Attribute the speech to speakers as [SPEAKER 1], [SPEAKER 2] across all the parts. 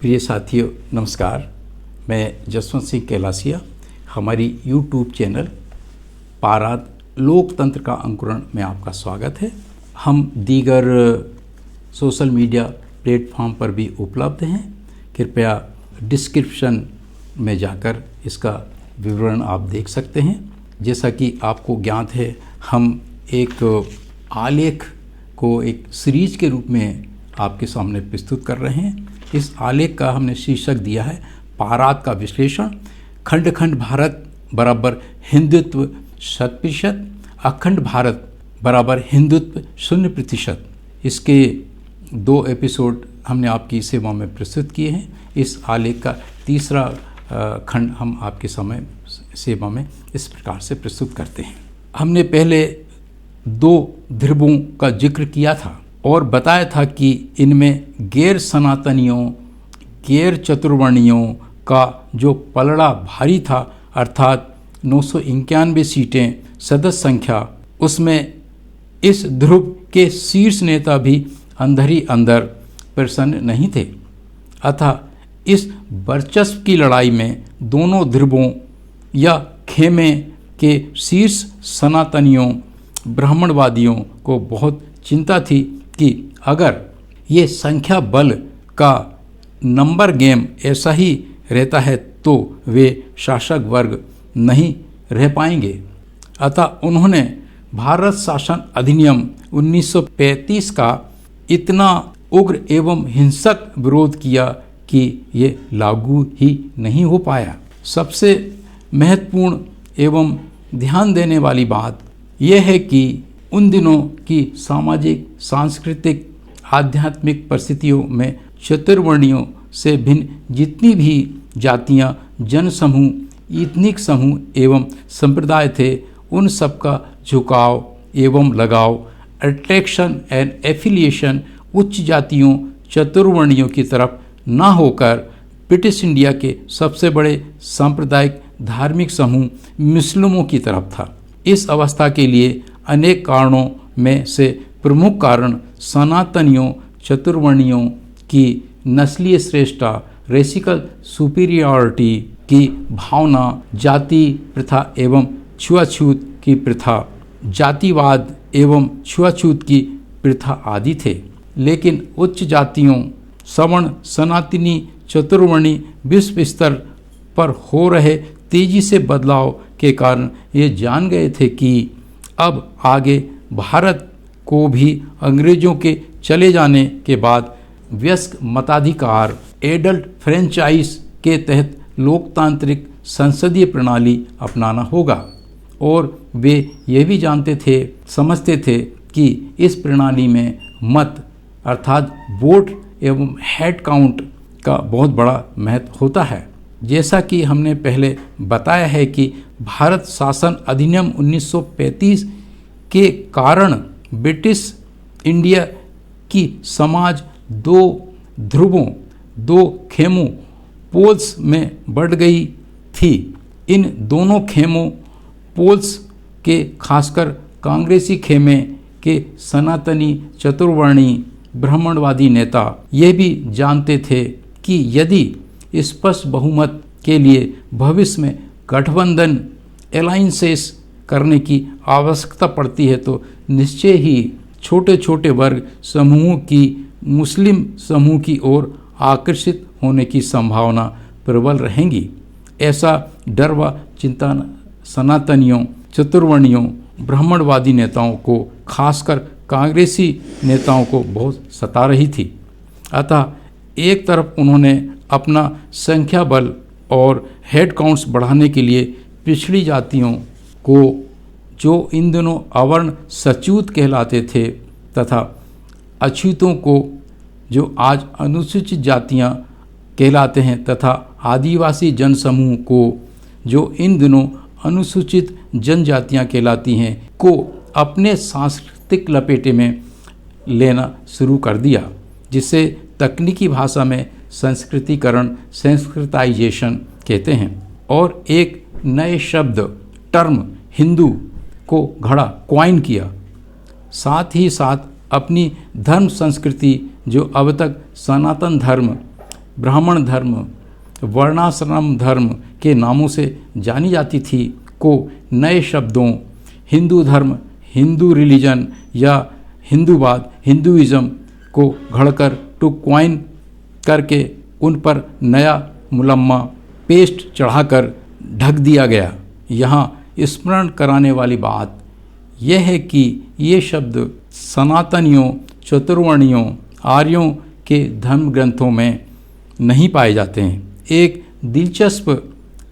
[SPEAKER 1] प्रिय साथियों नमस्कार। मैं जसवंत सिंह कैलासिया। हमारी YouTube चैनल पाराद लोकतंत्र का अंकुरण में आपका स्वागत है। हम दीगर सोशल मीडिया प्लेटफॉर्म पर भी उपलब्ध हैं। कृपया डिस्क्रिप्शन में जाकर इसका विवरण आप देख सकते हैं। जैसा कि आपको ज्ञात है, हम एक आलेख को एक सीरीज के रूप में आपके सामने प्रस्तुत कर रहे हैं। इस आलेख का हमने शीर्षक दिया है पाराद का विश्लेषण। खंड खंड भारत बराबर हिंदुत्व 100%, अखंड भारत बराबर हिंदुत्व 0%। इसके 2 एपिसोड हमने आपकी सेवा में प्रस्तुत किए हैं। इस आलेख का तीसरा खंड हम आपके सेवा में इस प्रकार से प्रस्तुत करते हैं। हमने पहले 2 ध्रुवों का जिक्र किया था और बताया था कि इनमें गैर सनातनियों, गैर चतुर्वर्णियों का जो पलड़ा भारी था, अर्थात 991 सीटें सदस्य संख्या, उसमें इस ध्रुव के शीर्ष नेता भी अंदर ही अंदर प्रसन्न नहीं थे। अतः इस वर्चस्व की लड़ाई में दोनों ध्रुवों या खेमे के शीर्ष सनातनियों, ब्राह्मणवादियों को बहुत चिंता थी कि अगर ये संख्या बल का नंबर गेम ऐसा ही रहता है तो वे शासक वर्ग नहीं रह पाएंगे। अतः उन्होंने भारत शासन अधिनियम 1935 का इतना उग्र एवं हिंसक विरोध किया कि ये लागू ही नहीं हो पाया। सबसे महत्वपूर्ण एवं ध्यान देने वाली बात यह है कि उन दिनों की सामाजिक, सांस्कृतिक, आध्यात्मिक परिस्थितियों में चतुर्वर्णियों से भिन्न जितनी भी जातियां, जनसमूह, इथनिक समूह एवं संप्रदाय थे, उन सबका झुकाव एवं लगाव, अट्रैक्शन एंड एफिलिएशन उच्च जातियों, चतुर्वर्णियों की तरफ न होकर ब्रिटिश इंडिया के सबसे बड़े सांप्रदायिक धार्मिक समूह मुस्लिमों की तरफ था। इस अवस्था के लिए अनेक कारणों में से प्रमुख कारण सनातनियों, चतुर्वर्णियों की नस्लीय श्रेष्ठता, रेसिकल सुपीरियरिटी की भावना, जाति प्रथा एवं छुआछूत की प्रथा, जातिवाद एवं छुआछूत की प्रथा आदि थे। लेकिन उच्च जातियों, सवर्ण, सनातनी, चतुर्वर्णी विश्व स्तर पर हो रहे तेजी से बदलाव के कारण ये जान गए थे कि अब आगे भारत को भी अंग्रेजों के चले जाने के बाद वयस्क मताधिकार, एडल्ट फ्रेंचाइज के तहत लोकतांत्रिक संसदीय प्रणाली अपनाना होगा। और वे ये भी समझते थे कि इस प्रणाली में मत अर्थात वोट एवं हेड काउंट का बहुत बड़ा महत्व होता है। जैसा कि हमने पहले बताया है कि भारत शासन अधिनियम 1935 के कारण ब्रिटिश इंडिया की समाज 2 ध्रुवों, 2 खेमों, पोल्स में बढ़ गई थी। इन दोनों खेमों, पोल्स के खासकर कांग्रेसी खेमे के सनातनी, चतुर्वर्णी, ब्राह्मणवादी नेता ये भी जानते थे कि यदि स्पष्ट बहुमत के लिए भविष्य में गठबंधन एलायंसेस करने की आवश्यकता पड़ती है तो निश्चय ही छोटे छोटे वर्ग समूहों की मुस्लिम समूह की ओर आकर्षित होने की संभावना प्रबल रहेंगी। ऐसा डर व चिंता सनातनियों, चतुर्वर्णियों, ब्राह्मणवादी नेताओं को, खासकर कांग्रेसी नेताओं को बहुत सता रही थी। अतः एक तरफ उन्होंने अपना संख्या बल और हेड काउंट्स बढ़ाने के लिए पिछड़ी जातियों को, जो इन दिनों अवर्ण सचूत कहलाते थे, तथा अछूतों को, जो आज अनुसूचित जातियां कहलाते हैं, तथा आदिवासी जनसमूह को, जो इन दिनों अनुसूचित जनजातियां कहलाती हैं, को अपने सांस्कृतिक लपेटे में लेना शुरू कर दिया, जिसे तकनीकी भाषा में संस्कृतिकरण, संस्कृताइजेशन कहते हैं। और एक नए शब्द टर्म हिंदू को घड़ा क्वाइन किया। साथ ही साथ अपनी धर्म संस्कृति, जो अब तक सनातन धर्म ब्राह्मण धर्म, वर्णाश्रम धर्म के नामों से जानी जाती थी, को नए शब्दों हिंदू धर्म, हिंदू रिलीजन या हिंदूवाद, हिंदुइज्म को घड़कर टू क्वाइन करके उन पर नया मुलम्मा पेस्ट चढ़ाकर ढक दिया गया। यहाँ स्मरण कराने वाली बात यह है कि ये शब्द सनातनियों, चतुर्वर्णियों, आर्यों के धर्म ग्रंथों में नहीं पाए जाते हैं। एक दिलचस्प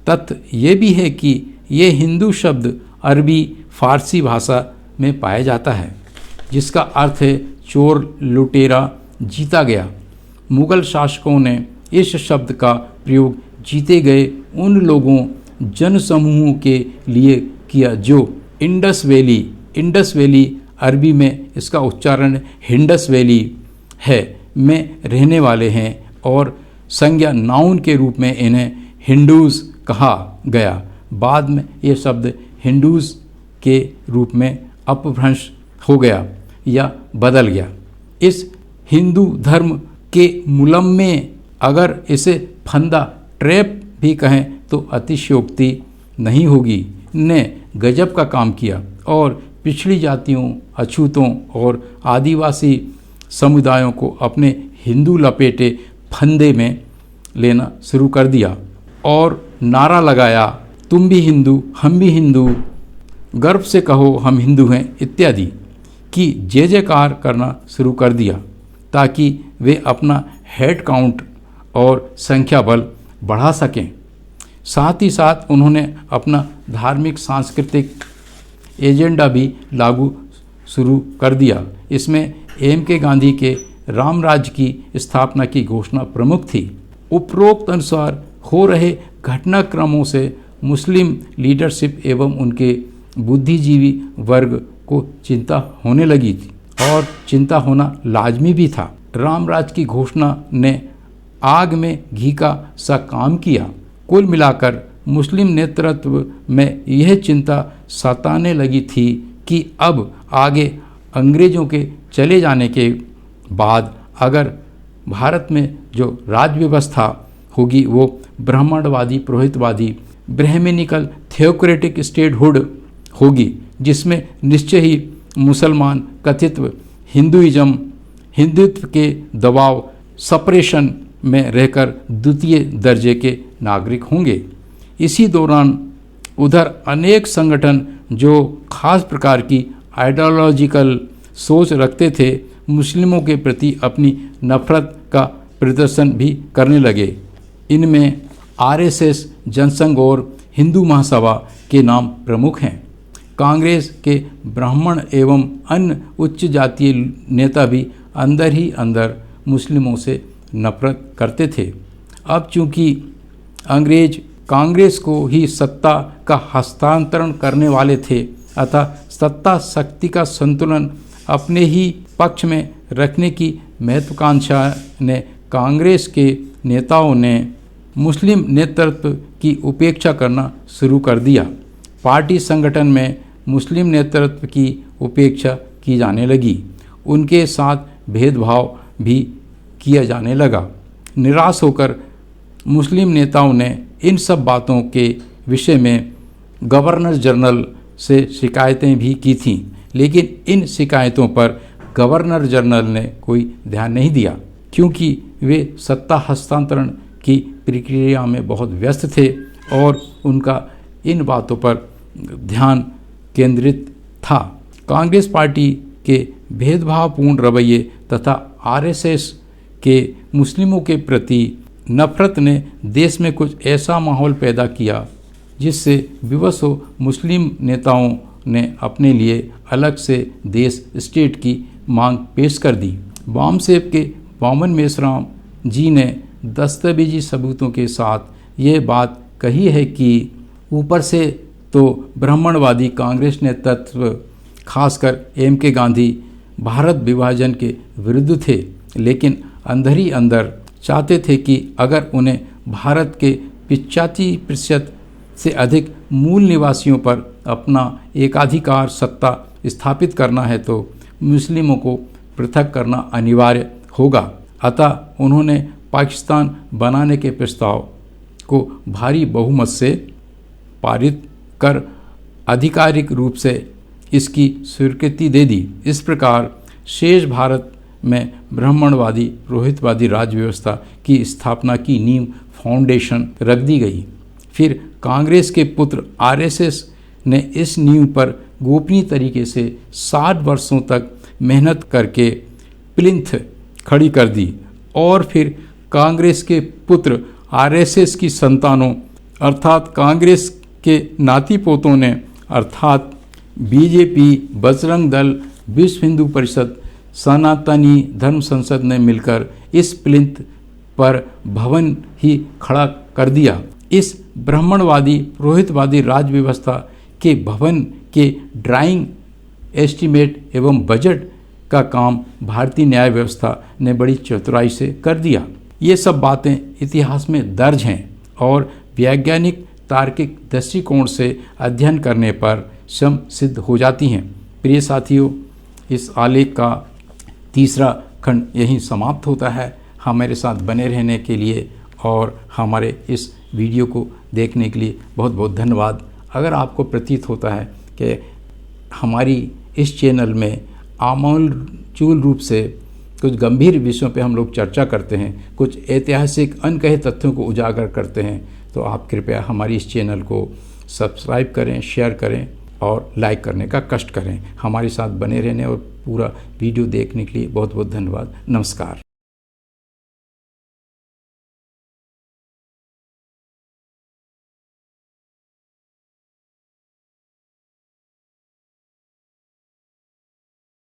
[SPEAKER 1] तथ्य ये भी है कि ये हिंदू शब्द अरबी फारसी भाषा में पाया जाता है, जिसका अर्थ है चोर, लुटेरा, जीता गया। मुगल शासकों ने इस शब्द का प्रयोग जीते गए उन लोगों, जनसमूहों के लिए किया जो इंडस वैली अरबी में इसका उच्चारण हिंडस वैली है में रहने वाले हैं और संज्ञा नाउन के रूप में इन्हें हिंदूज कहा गया। बाद में ये शब्द हिंदूज के रूप में अपभ्रंश हो गया या बदल गया। इस हिंदू धर्म के मुलम्मे, अगर इसे फंदा, ट्रैप भी कहें तो अतिशयोक्ति नहीं होगी, ने गजब का काम किया और पिछड़ी जातियों, अछूतों और आदिवासी समुदायों को अपने हिंदू लपेटे फंदे में लेना शुरू कर दिया और नारा लगाया, तुम भी हिंदू, हम भी हिंदू, गर्व से कहो हम हिंदू हैं इत्यादि की जय जयकार करना शुरू कर दिया, ताकि वे अपना हेड काउंट और संख्या बल बढ़ा सकें। साथ ही साथ उन्होंने अपना धार्मिक सांस्कृतिक एजेंडा भी लागू शुरू कर दिया। इसमें M.K. गांधी के राम राज्य की स्थापना की घोषणा प्रमुख थी। उपरोक्त अनुसार हो रहे घटनाक्रमों से मुस्लिम लीडरशिप एवं उनके बुद्धिजीवी वर्ग को चिंता होने लगी थी और चिंता होना लाजमी भी था। राम राज्य की घोषणा ने आग में घी का सा काम किया। कुल मिलाकर मुस्लिम नेतृत्व में यह चिंता सताने लगी थी कि अब आगे अंग्रेज़ों के चले जाने के बाद अगर भारत में जो राज्य व्यवस्था होगी वो ब्राह्मणवादी, पुरोहितवादी, ब्राह्मणिकल थियोक्रेटिक स्टेटहुड होगी, जिसमें निश्चय ही मुसलमान कथित हिंदुत्व के दबाव, सपरेशन में रहकर द्वितीय दर्जे के नागरिक होंगे। इसी दौरान उधर अनेक संगठन जो खास प्रकार की आइडियोलॉजिकल सोच रखते थे, मुस्लिमों के प्रति अपनी नफरत का प्रदर्शन भी करने लगे। इनमें RSS, जनसंघ और हिंदू महासभा के नाम प्रमुख हैं। कांग्रेस के ब्राह्मण एवं अन्य उच्च जातीय नेता भी अंदर ही अंदर मुस्लिमों से नफरत करते थे। अब चूंकि अंग्रेज कांग्रेस को ही सत्ता का हस्तांतरण करने वाले थे, अतः सत्ता शक्ति का संतुलन अपने ही पक्ष में रखने की महत्वाकांक्षा ने कांग्रेस के नेताओं ने मुस्लिम नेतृत्व की उपेक्षा करना शुरू कर दिया। पार्टी संगठन में मुस्लिम नेतृत्व की उपेक्षा की जाने लगी। उनके साथ भेदभाव भी किया जाने लगा। निराश होकर मुस्लिम नेताओं ने इन सब बातों के विषय में गवर्नर जनरल से शिकायतें भी की थीं, लेकिन इन शिकायतों पर गवर्नर जनरल ने कोई ध्यान नहीं दिया, क्योंकि वे सत्ता हस्तांतरण की प्रक्रिया में बहुत व्यस्त थे और उनका इन बातों पर ध्यान केंद्रित था। कांग्रेस पार्टी के भेदभावपूर्ण रवैये तथा RSS के मुस्लिमों के प्रति नफरत ने देश में कुछ ऐसा माहौल पैदा किया जिससे विवश हो मुस्लिम नेताओं ने अपने लिए अलग से देश स्टेट की मांग पेश कर दी। वामसेप के वामन मेश्राम जी ने दस्तावेजी सबूतों के साथ ये बात कही है कि ऊपर से तो ब्राह्मणवादी कांग्रेस नेतृत्व खासकर M.K. गांधी भारत विभाजन के विरुद्ध थे, लेकिन अंदर ही अंदर चाहते थे कि अगर उन्हें भारत के 85% से अधिक मूल निवासियों पर अपना एकाधिकार सत्ता स्थापित करना है तो मुस्लिमों को पृथक करना अनिवार्य होगा। अतः उन्होंने पाकिस्तान बनाने के प्रस्ताव को भारी बहुमत से पारित कर आधिकारिक रूप से इसकी स्वीकृति दे दी। इस प्रकार शेष भारत में ब्राह्मणवादी पुरोहितवादी राज्य व्यवस्था की स्थापना की नींव फाउंडेशन रख दी गई। फिर कांग्रेस के पुत्र आरएसएस ने इस नींव पर गोपनीय तरीके से 60 वर्षों तक मेहनत करके प्लिंथ खड़ी कर दी और फिर कांग्रेस के पुत्र आरएसएस की संतानों अर्थात कांग्रेस के नाती पोतों ने अर्थात बीजेपी, बजरंग दल, विश्व हिंदू परिषद, सनातनी धर्म संसद ने मिलकर इस प्लिंथ पर भवन ही खड़ा कर दिया। इस ब्राह्मणवादी पुरोहितवादी राज्य व्यवस्था के भवन के ड्राइंग, एस्टीमेट एवं बजट का काम भारतीय न्याय व्यवस्था ने बड़ी चतुराई से कर दिया। ये सब बातें इतिहास में दर्ज हैं और वैज्ञानिक तार्किक दृष्टिकोण से अध्ययन करने पर स्वयं सिद्ध हो जाती हैं। प्रिय साथियों, इस आलेख का तीसरा खंड यहीं समाप्त होता है। हमारे साथ बने रहने के लिए और हमारे इस वीडियो को देखने के लिए बहुत बहुत धन्यवाद। अगर आपको प्रतीत होता है कि हमारी इस चैनल में आमूल रूप से कुछ गंभीर विषयों पे हम लोग चर्चा करते हैं, कुछ ऐतिहासिक अनकहे तथ्यों को उजागर करते हैं, तो आप कृपया हमारी इस चैनल को सब्सक्राइब करें, शेयर करें और लाइक करने का कष्ट करें। हमारे साथ बने रहने और पूरा वीडियो देखने के लिए बहुत बहुत धन्यवाद। नमस्कार।